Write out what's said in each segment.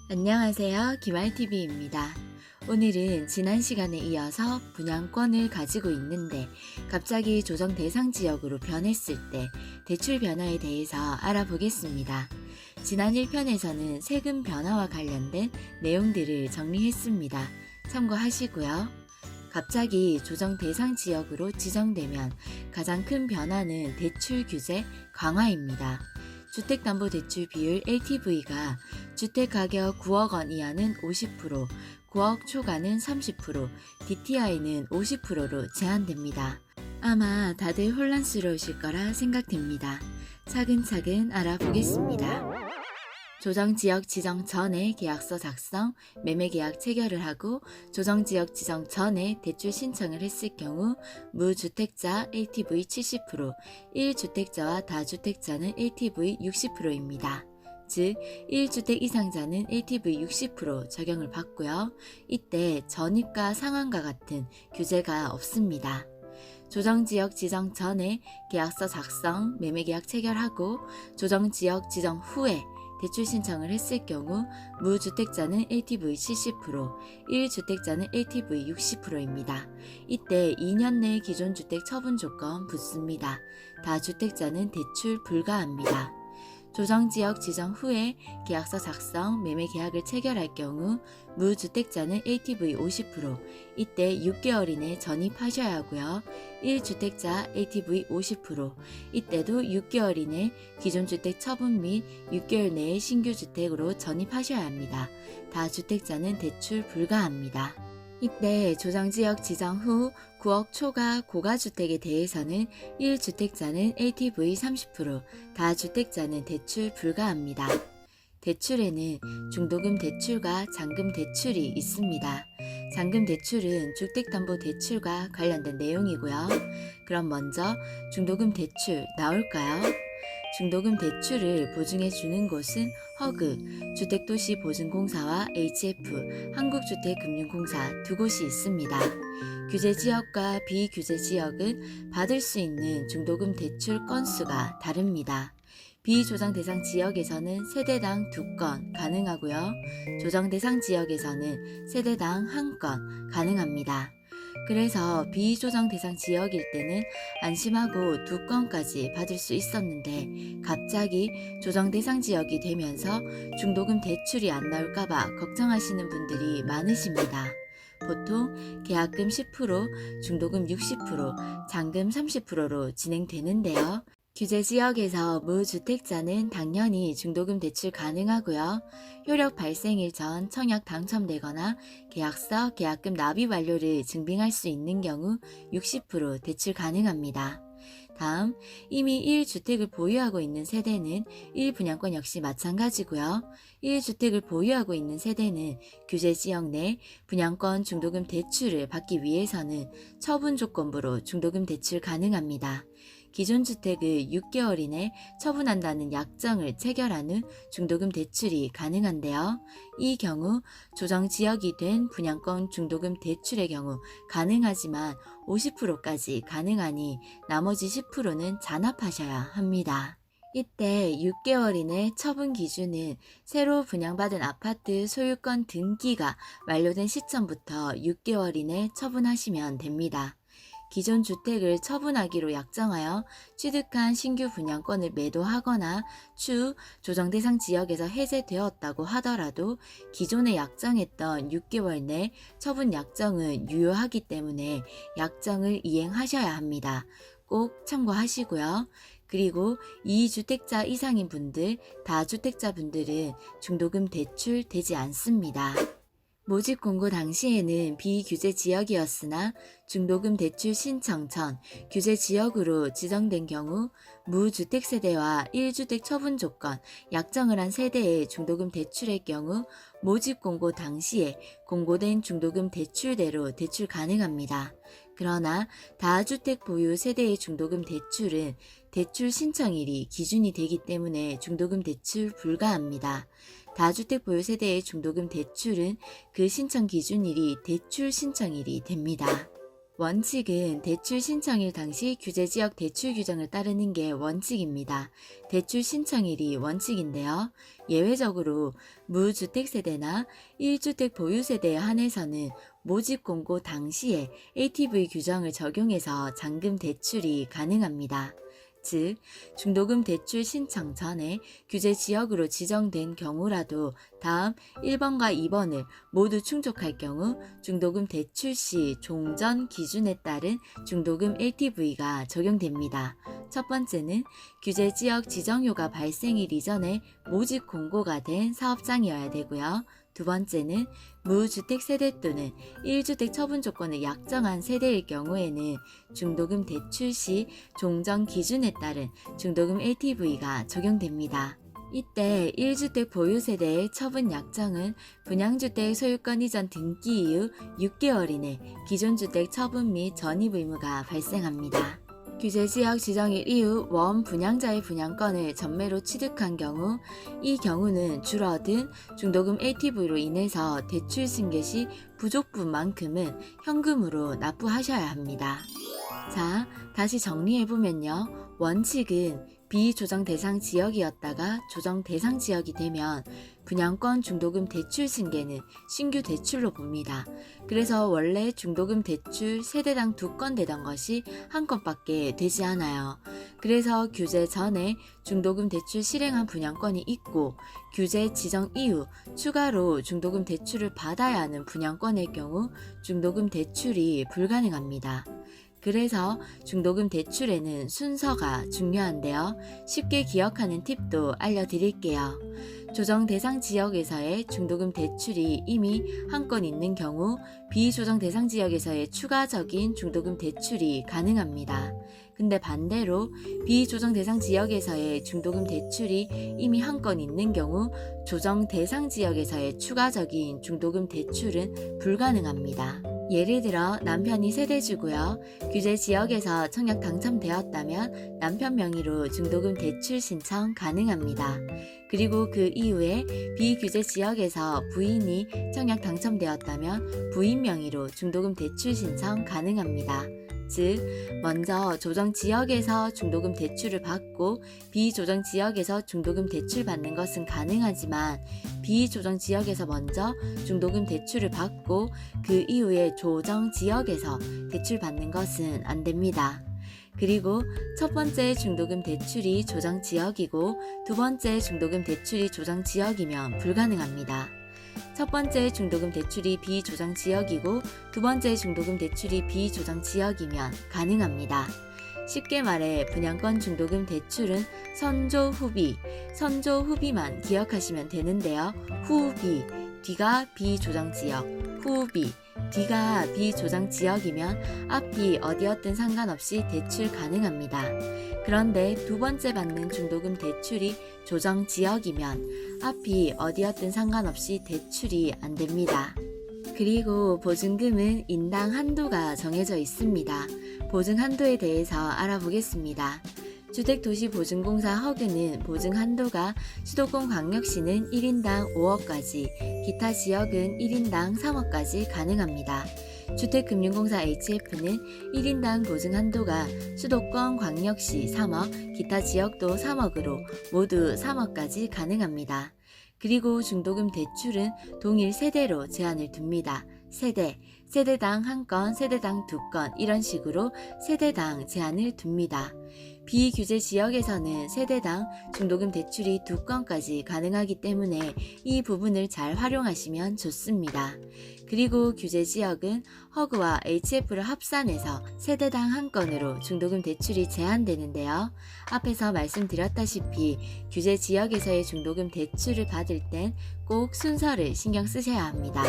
안녕하세요. 김알TV입니다. 오늘은 지난 시간에 이어서 분양권을 가지고 있는데 갑자기 조정 대상 지역으로 변했을 때 대출 변화에 대해서 알아보겠습니다. 지난 1편에서는 세금 변화와 관련된 내용들을 정리했습니다. 참고하시고요. 갑자기 조정 대상 지역으로 지정되면 가장 큰 변화는 대출 규제 강화입니다. 주택담보대출 비율 LTV가 주택가격 9억 원 이하는 50%, 9억 초과는 30%, DTI는 50%로 제한됩니다. 아마 다들 혼란스러우실 거라 생각됩니다. 차근차근 알아보겠습니다. 조정지역 지정 전에 계약서 작성, 매매계약 체결을 하고 조정지역 지정 전에 대출 신청을 했을 경우 무주택자 LTV 70%, 1주택자와 다주택자는 LTV 60%입니다. 즉 1주택 이상자는 LTV 60% 적용을 받고요. 이때 전입과 상환과 같은 규제가 없습니다. 조정지역 지정 전에 계약서 작성, 매매계약 체결하고 조정지역 지정 후에 대출 신청을 했을 경우 무주택자는 LTV 70%, 1주택자는 LTV 60%입니다. 이때 2년 내 기존 주택 처분 조건 붙습니다. 다주택자는 대출 불가합니다. 조정지역 지정 후에 계약서 작성, 매매계약을 체결할 경우 무주택자는 LTV 50%, 이때 6개월 이내 전입하셔야 하고요. 1주택자 LTV 50%, 이때도 6개월 이내 기존 주택 처분 및 6개월 내에 신규 주택으로 전입하셔야 합니다. 다주택자는 대출 불가합니다. 이때 조정지역 지정 후 9억 초과 고가주택에 대해서는 1주택자는 LTV 30%, 다주택자는 대출 불가합니다. 대출에는 중도금 대출과 잔금 대출이 있습니다. 잔금 대출은 주택담보대출과 관련된 내용이고요. 그럼 먼저 중도금 대출 나올까요? 중도금 대출을 보증해 주는 곳은 허그, 주택도시보증공사와 HF, 한국주택금융공사 두 곳이 있습니다. 규제지역과 비규제지역은 받을 수 있는 중도금 대출 건수가 다릅니다. 비조정 대상 지역에서는 세대당 2건 가능하고요. 조정 대상 지역에서는 세대당 1건 가능합니다. 그래서 비조정 대상 지역일 때는 안심하고 2건까지 받을 수 있었는데 갑자기 조정 대상 지역이 되면서 중도금 대출이 안 나올까봐 걱정하시는 분들이 많으십니다. 보통 계약금 10%, 중도금 60%, 잔금 30%로 진행되는데요. 규제지역에서 무주택자는 당연히 중도금 대출 가능하고요. 효력 발생일 전 청약 당첨되거나 계약서, 계약금 납입 완료를 증빙할 수 있는 경우 60% 대출 가능합니다. 다음, 이미 1주택을 보유하고 있는 세대는 1분양권 역시 마찬가지고요. 1주택을 보유하고 있는 세대는 규제지역 내 분양권 중도금 대출을 받기 위해서는 처분 조건부로 중도금 대출 가능합니다. 기존 주택을 6개월 이내 처분한다는 약정을 체결한 후 중도금 대출이 가능한데요. 이 경우 조정지역이 된 분양권 중도금 대출의 경우 가능하지만 50%까지 가능하니 나머지 10%는 잔압하셔야 합니다. 이때 6개월 이내 처분 기준은 새로 분양받은 아파트 소유권 등기가 완료된 시점부터 6개월 이내 처분하시면 됩니다. 기존 주택을 처분하기로 약정하여 취득한 신규 분양권을 매도하거나 추후 조정 대상 지역에서 해제되었다고 하더라도 기존에 약정했던 6개월 내 처분 약정은 유효하기 때문에 약정을 이행하셔야 합니다. 꼭 참고하시고요. 그리고 2주택자 이상인 분들, 다주택자 분들은 중도금 대출 되지 않습니다. 모집 공고 당시에는 비규제 지역이었으나 중도금 대출 신청 전 규제 지역으로 지정된 경우 무주택 세대와 1주택 처분 조건, 약정을 한 세대의 중도금 대출의 경우 모집 공고 당시에 공고된 중도금 대출대로 대출 가능합니다. 그러나 다주택 보유 세대의 중도금 대출은 대출 신청일이 기준이 되기 때문에 중도금 대출 불가합니다. 다주택 보유 세대의 중도금 대출은 그 신청 기준일이 대출 신청일이 됩니다. 원칙은 대출 신청일 당시 규제지역 대출 규정을 따르는 게 원칙입니다. 대출 신청일이 원칙인데요. 예외적으로 무주택세대나 1주택 보유세대에 한해서는 모집공고 당시에 ATV 규정을 적용해서 잔금 대출이 가능합니다. 즉, 중도금 대출 신청 전에 규제 지역으로 지정된 경우라도 다음 1번과 2번을 모두 충족할 경우 중도금 대출 시 종전 기준에 따른 중도금 LTV가 적용됩니다. 첫 번째는 규제 지역 지정료가 발생일 이전에 모집 공고가 된 사업장이어야 되고요. 두 번째는 무주택 세대 또는 1주택 처분 조건을 약정한 세대일 경우에는 중도금 대출 시 종전 기준에 따른 중도금 LTV가 적용됩니다. 이때 1주택 보유 세대의 처분 약정은 분양주택 소유권 이전 등기 이후 6개월 이내 기존 주택 처분 및 전입 의무가 발생합니다. 규제지역 지정일 이후 원 분양자의 분양권을 전매로 취득한 경우 이 경우는 줄어든 중도금 LTV로 인해서 대출 승계 시 부족분만큼은 현금으로 납부하셔야 합니다. 자, 다시 정리해보면요. 원칙은 비조정 대상 지역이었다가 조정 대상 지역이 되면 분양권 중도금 대출 승계는 신규 대출로 봅니다. 그래서 원래 중도금 대출 세대당 2건 되던 것이 1건밖에 되지 않아요. 그래서 규제 전에 중도금 대출 실행한 분양권이 있고 규제 지정 이후 추가로 중도금 대출을 받아야 하는 분양권의 경우 중도금 대출이 불가능합니다. 그래서 중도금 대출에는 순서가 중요한데요. 쉽게 기억하는 팁도 알려드릴게요. 조정 대상 지역에서의 중도금 대출이 이미 한 건 있는 경우 비조정 대상 지역에서의 추가적인 중도금 대출이 가능합니다. 근데 반대로 비조정 대상 지역에서의 중도금 대출이 이미 한 건 있는 경우 조정 대상 지역에서의 추가적인 중도금 대출은 불가능합니다. 예를 들어 남편이 세대주고요. 규제 지역에서 청약 당첨되었다면 남편 명의로 중도금 대출 신청 가능합니다. 그리고 그 이후에 비규제 지역에서 부인이 청약 당첨되었다면 부인 명의로 중도금 대출 신청 가능합니다. 즉, 먼저 조정 지역에서 중도금 대출을 받고 비조정 지역에서 중도금 대출 받는 것은 가능하지만 비조정 지역에서 먼저 중도금 대출을 받고 그 이후에 조정 지역에서 대출 받는 것은 안 됩니다. 그리고 첫 번째 중도금 대출이 조정 지역이고 두 번째 중도금 대출이 조정 지역이면 불가능합니다. 첫 번째 중도금 대출이 비조정 지역이고 두 번째 중도금 대출이 비조정 지역이면 가능합니다. 쉽게 말해 분양권 중도금 대출은 선조 후비만 기억하시면 되는데요. 후비, 뒤가 비조정 지역, 후비, 뒤가 비조정 지역이면 앞이 어디였든 상관없이 대출 가능합니다. 그런데 두 번째 받는 중도금 대출이 조정 지역이면 앞이 어디였든 상관없이 대출이 안 됩니다. 그리고 보증금은 인당 한도가 정해져 있습니다. 보증 한도에 대해서 알아보겠습니다. 주택도시보증공사 허그는 보증 한도가 수도권 광역시는 1인당 5억까지, 기타 지역은 1인당 3억까지 가능합니다. 주택금융공사 HF는 1인당 보증 한도가 수도권 광역시 3억, 기타 지역도 3억으로 모두 3억까지 가능합니다. 그리고 중도금 대출은 동일 세대로 제한을 둡니다. 세대당 1건, 세대당 2건 이런 식으로 세대당 제한을 둡니다. 비규제 지역에서는 세대당 중도금 대출이 2건까지 가능하기 때문에 이 부분을 잘 활용하시면 좋습니다. 그리고 규제 지역은 허그와 HF를 합산해서 세대당 1건으로 중도금 대출이 제한되는데요. 앞에서 말씀드렸다시피 규제 지역에서의 중도금 대출을 받을 땐 꼭 순서를 신경 쓰셔야 합니다.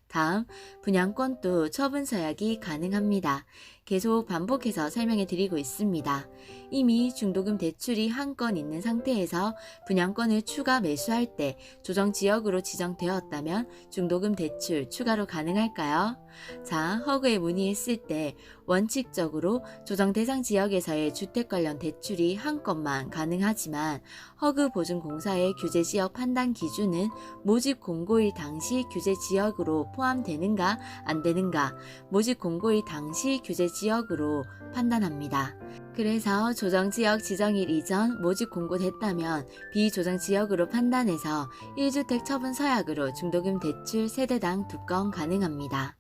다음, 분양권도 처분 서약이 가능합니다. 계속 반복해서 설명해 드리고 있습니다. 이미 중도금 대출이 한 건 있는 상태에서 분양권을 추가 매수할 때 조정지역으로 지정되었다면 중도금 대출 추가로 가능할까요? 자, 허그에 문의했을 때 원칙적으로 조정 대상 지역에서의 주택 관련 대출이 한 건만 가능하지만 허그 보증공사의 규제 지역 판단 기준은 모집 공고일 당시 규제 지역으로 포함되는가 안 되는가, 모집 공고일 당시 규제 지역으로 판단합니다. 그래서 조정지역 지정일 이전 모집 공고됐다면 비조정지역으로 판단해서 1주택 처분 서약으로 중도금 대출 세대당 2건 가능합니다.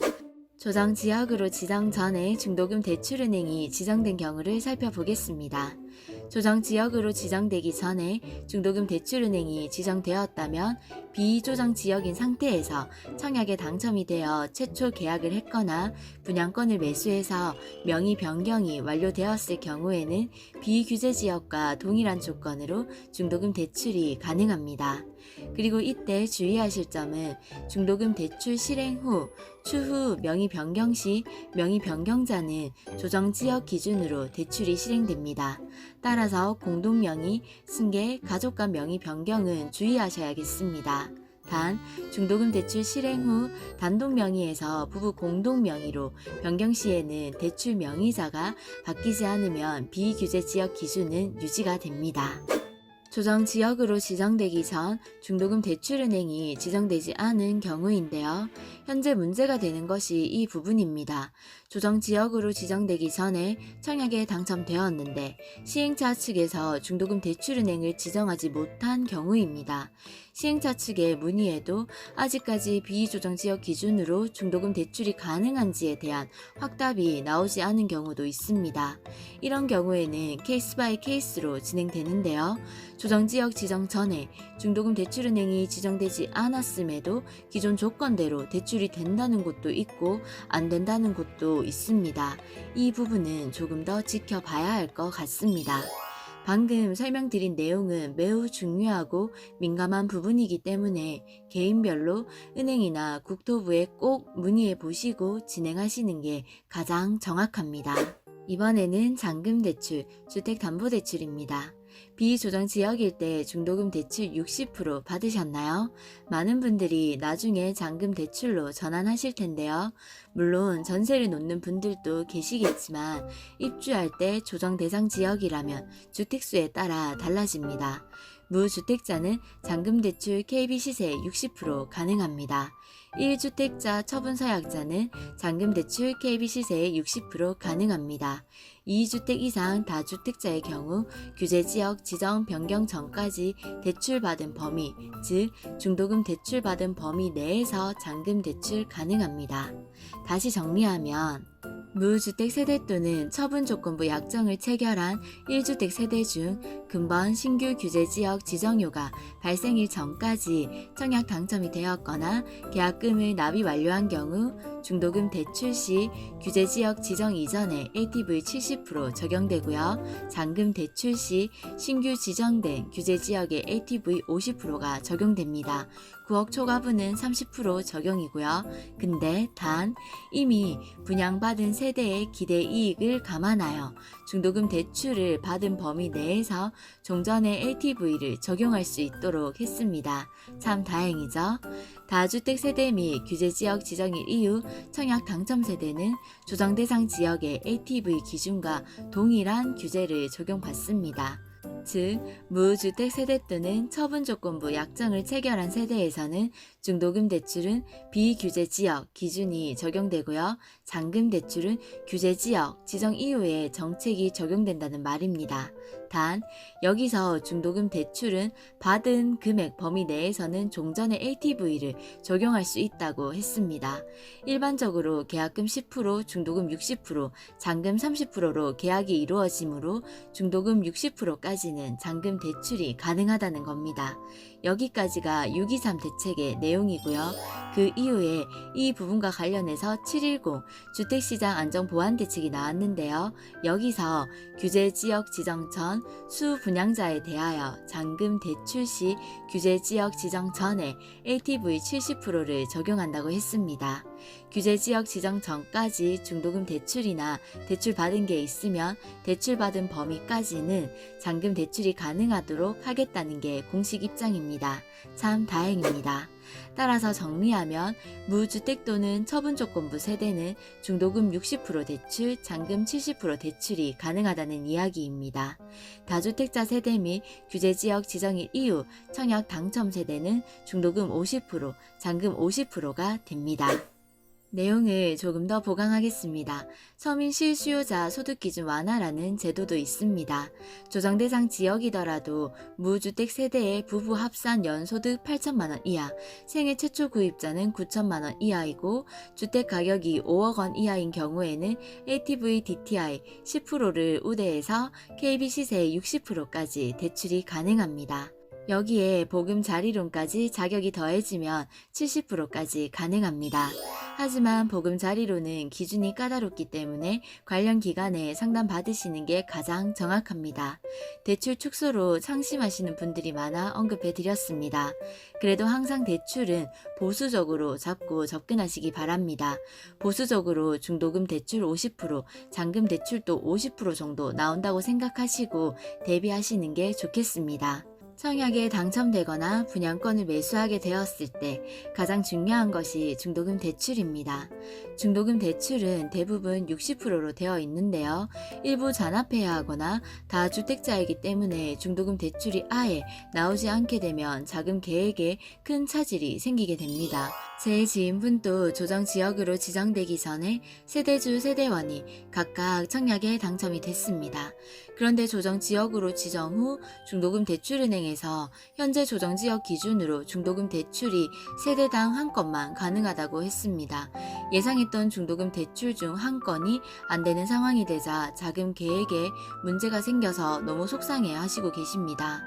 조정지역으로 지정 전에 중도금 대출은행이 지정된 경우를 살펴보겠습니다. 조정지역으로 지정되기 전에 중도금 대출은행이 지정되었다면 비조정지역인 상태에서 청약에 당첨이 되어 최초 계약을 했거나 분양권을 매수해서 명의 변경이 완료되었을 경우에는 비규제지역과 동일한 조건으로 중도금 대출이 가능합니다. 그리고 이때 주의하실 점은 중도금 대출 실행 후 추후 명의 변경 시 명의 변경자는 조정지역 기준으로 대출이 실행됩니다. 따라서 공동명의, 승계, 가족 간 명의 변경은 주의하셔야겠습니다. 단, 중도금 대출 실행 후 단독 명의에서 부부 공동 명의로 변경 시에는 대출 명의자가 바뀌지 않으면 비규제 지역 기준은 유지가 됩니다. 조정지역으로 지정되기 전 중도금 대출은행이 지정되지 않은 경우인데요. 현재 문제가 되는 것이 이 부분입니다. 조정지역으로 지정되기 전에 청약에 당첨되었는데 시행차 측에서 중도금 대출은행을 지정하지 못한 경우입니다. 시행차 측에 문의해도 아직까지 비조정지역 기준으로 중도금 대출이 가능한지에 대한 확답이 나오지 않은 경우도 있습니다. 이런 경우에는 케이스 바이 케이스로 진행되는데요. 조정지역 지정 전에 중도금 대출은행이 지정되지 않았음에도 기존 조건대로 대출이 된다는 곳도 있고 안 된다는 곳도 있습니다. 이 부분은 조금 더 지켜봐야 할 것 같습니다. 방금 설명드린 내용은 매우 중요하고 민감한 부분이기 때문에 개인별로 은행이나 국토부에 꼭 문의해 보시고 진행하시는 게 가장 정확합니다. 이번에는 잔금대출, 주택담보대출입니다. 비조정지역일 때 중도금 대출 60% 받으셨나요? 많은 분들이 나중에 잔금 대출로 전환하실 텐데요. 물론 전세를 놓는 분들도 계시겠지만 입주할 때 조정 대상 지역이라면 주택수에 따라 달라집니다. 무주택자는 잔금대출 KB시세 60% 가능합니다. 1주택자 처분서약자는 잔금대출 KB시세 60% 가능합니다. 2주택 이상 다주택자의 경우 규제지역 지정 변경 전까지 대출받은 범위, 즉 중도금 대출받은 범위 내에서 잔금대출 가능합니다. 다시 정리하면 무주택 세대 또는 처분조건부 약정을 체결한 1주택 세대 중 근본 신규 규제지역 지정료가 발생일 전까지 청약 당첨이 되었거나 계약금을 납입 완료한 경우 중도금 대출 시 규제지역 지정 이전에 LTV 70% 적용되고요. 잔금 대출 시 신규 지정된 규제지역의 LTV 50%가 적용됩니다. 9억 초과분은 30% 적용이고요. 근데 단 이미 분양받은 세대의 기대 이익을 감안하여 중도금 대출을 받은 범위 내에서 종전의 LTV를 적용할 수 있도록 했습니다. 참 다행이죠? 다주택 세대 및 규제지역 지정일 이후 청약 당첨 세대는 조정 대상 지역의 LTV 기준과 동일한 규제를 적용받습니다. 즉, 무주택 세대 또는 처분조건부 약정을 체결한 세대에서는 중도금 대출은 비규제지역 기준이 적용되고요. 잔금 대출은 규제지역 지정 이후에 정책이 적용된다는 말입니다. 단, 여기서 중도금 대출은 받은 금액 범위 내에서는 종전의 LTV를 적용할 수 있다고 했습니다. 일반적으로 계약금 10%, 중도금 60%, 잔금 30%로 계약이 이루어지므로 중도금 60%까지는 잔금 대출이 가능하다는 겁니다. 여기까지가 6.23 대책의 내용이고요. 그 이후에 이 부분과 관련해서 7.10 주택시장 안정보완대책이 나왔는데요. 여기서 규제지역 지정 전 수분양자에 대하여 잔금 대출 시 규제지역 지정 전에 LTV 70%를 적용한다고 했습니다. 규제지역 지정 전까지 중도금 대출이나 대출받은 게 있으면 대출받은 범위까지는 잔금 대출이 가능하도록 하겠다는 게 공식 입장입니다. 참 다행입니다. 따라서 정리하면 무주택 또는 처분조건부 세대는 중도금 60% 대출, 잔금 70% 대출이 가능하다는 이야기입니다. 다주택자 세대 및 규제지역 지정일 이후 청약 당첨 세대는 중도금 50%, 잔금 50%가 됩니다. 내용을 조금 더 보강하겠습니다. 서민 실수요자 소득기준 완화라는 제도도 있습니다. 조정대상 지역이더라도 무주택 세대의 부부 합산 연소득 8천만원 이하, 생애 최초 구입자는 9천만원 이하이고 주택 가격이 5억 원 이하인 경우에는 LTV DTI 10%를 우대해서 KB 시세의 60%까지 대출이 가능합니다. 여기에 보금자리론까지 자격이 더해지면 70%까지 가능합니다. 하지만 보금자리론은 기준이 까다롭기 때문에 관련 기관에 상담받으시는 게 가장 정확합니다. 대출 축소로 상심하시는 분들이 많아 언급해 드렸습니다. 그래도 항상 대출은 보수적으로 잡고 접근하시기 바랍니다. 보수적으로 중도금 대출 50%, 잔금 대출도 50% 정도 나온다고 생각하시고 대비하시는 게 좋겠습니다. 청약에 당첨되거나 분양권을 매수하게 되었을 때 가장 중요한 것이 중도금 대출입니다. 중도금 대출은 대부분 60%로 되어 있는데요. 일부 잔압해야 하거나 다주택자이기 때문에 중도금 대출이 아예 나오지 않게 되면 자금 계획에 큰 차질이 생기게 됩니다. 제 지인분도 조정지역으로 지정되기 전에 세대주 세대원이 각각 청약에 당첨이 됐습니다. 그런데 조정지역으로 지정 후 중도금 대출은행에서 현재 조정지역 기준으로 중도금 대출이 세대당 한 건만 가능하다고 했습니다. 예상했던 중도금 대출 중 한 건이 안 되는 상황이 되자 자금 계획에 문제가 생겨서 너무 속상해 하시고 계십니다.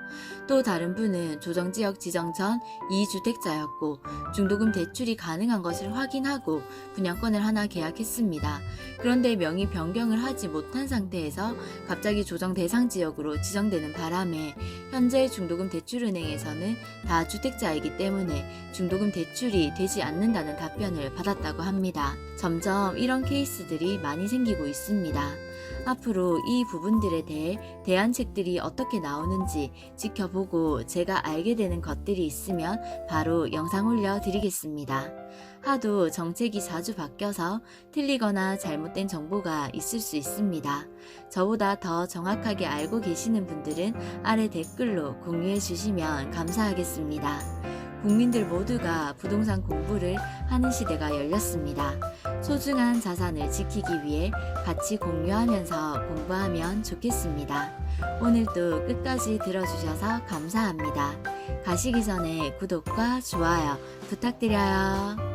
또 다른 분은 조정지역 지정 전 2주택자였고 중도금 대출이 가능한 것을 확인하고 분양권을 하나 계약했습니다. 그런데 명의 변경을 하지 못한 상태에서 갑자기 조정 대상 지역으로 지정되는 바람에 현재 중도금 대출은행에서는 다주택자이기 때문에 중도금 대출이 되지 않는다는 답변을 받았다고 합니다. 점점 이런 케이스들이 많이 생기고 있습니다. 앞으로 이 부분들에 대해 대안책들이 어떻게 나오는지 지켜보고 제가 알게 되는 것들이 있으면 바로 영상 올려드리겠습니다. 하도 정책이 자주 바뀌어서 틀리거나 잘못된 정보가 있을 수 있습니다. 저보다 더 정확하게 알고 계시는 분들은 아래 댓글로 공유해 주시면 감사하겠습니다. 국민들 모두가 부동산 공부를 하는 시대가 열렸습니다. 소중한 자산을 지키기 위해 같이 공유하면서 공부하면 좋겠습니다. 오늘도 끝까지 들어주셔서 감사합니다. 가시기 전에 구독과 좋아요 부탁드려요.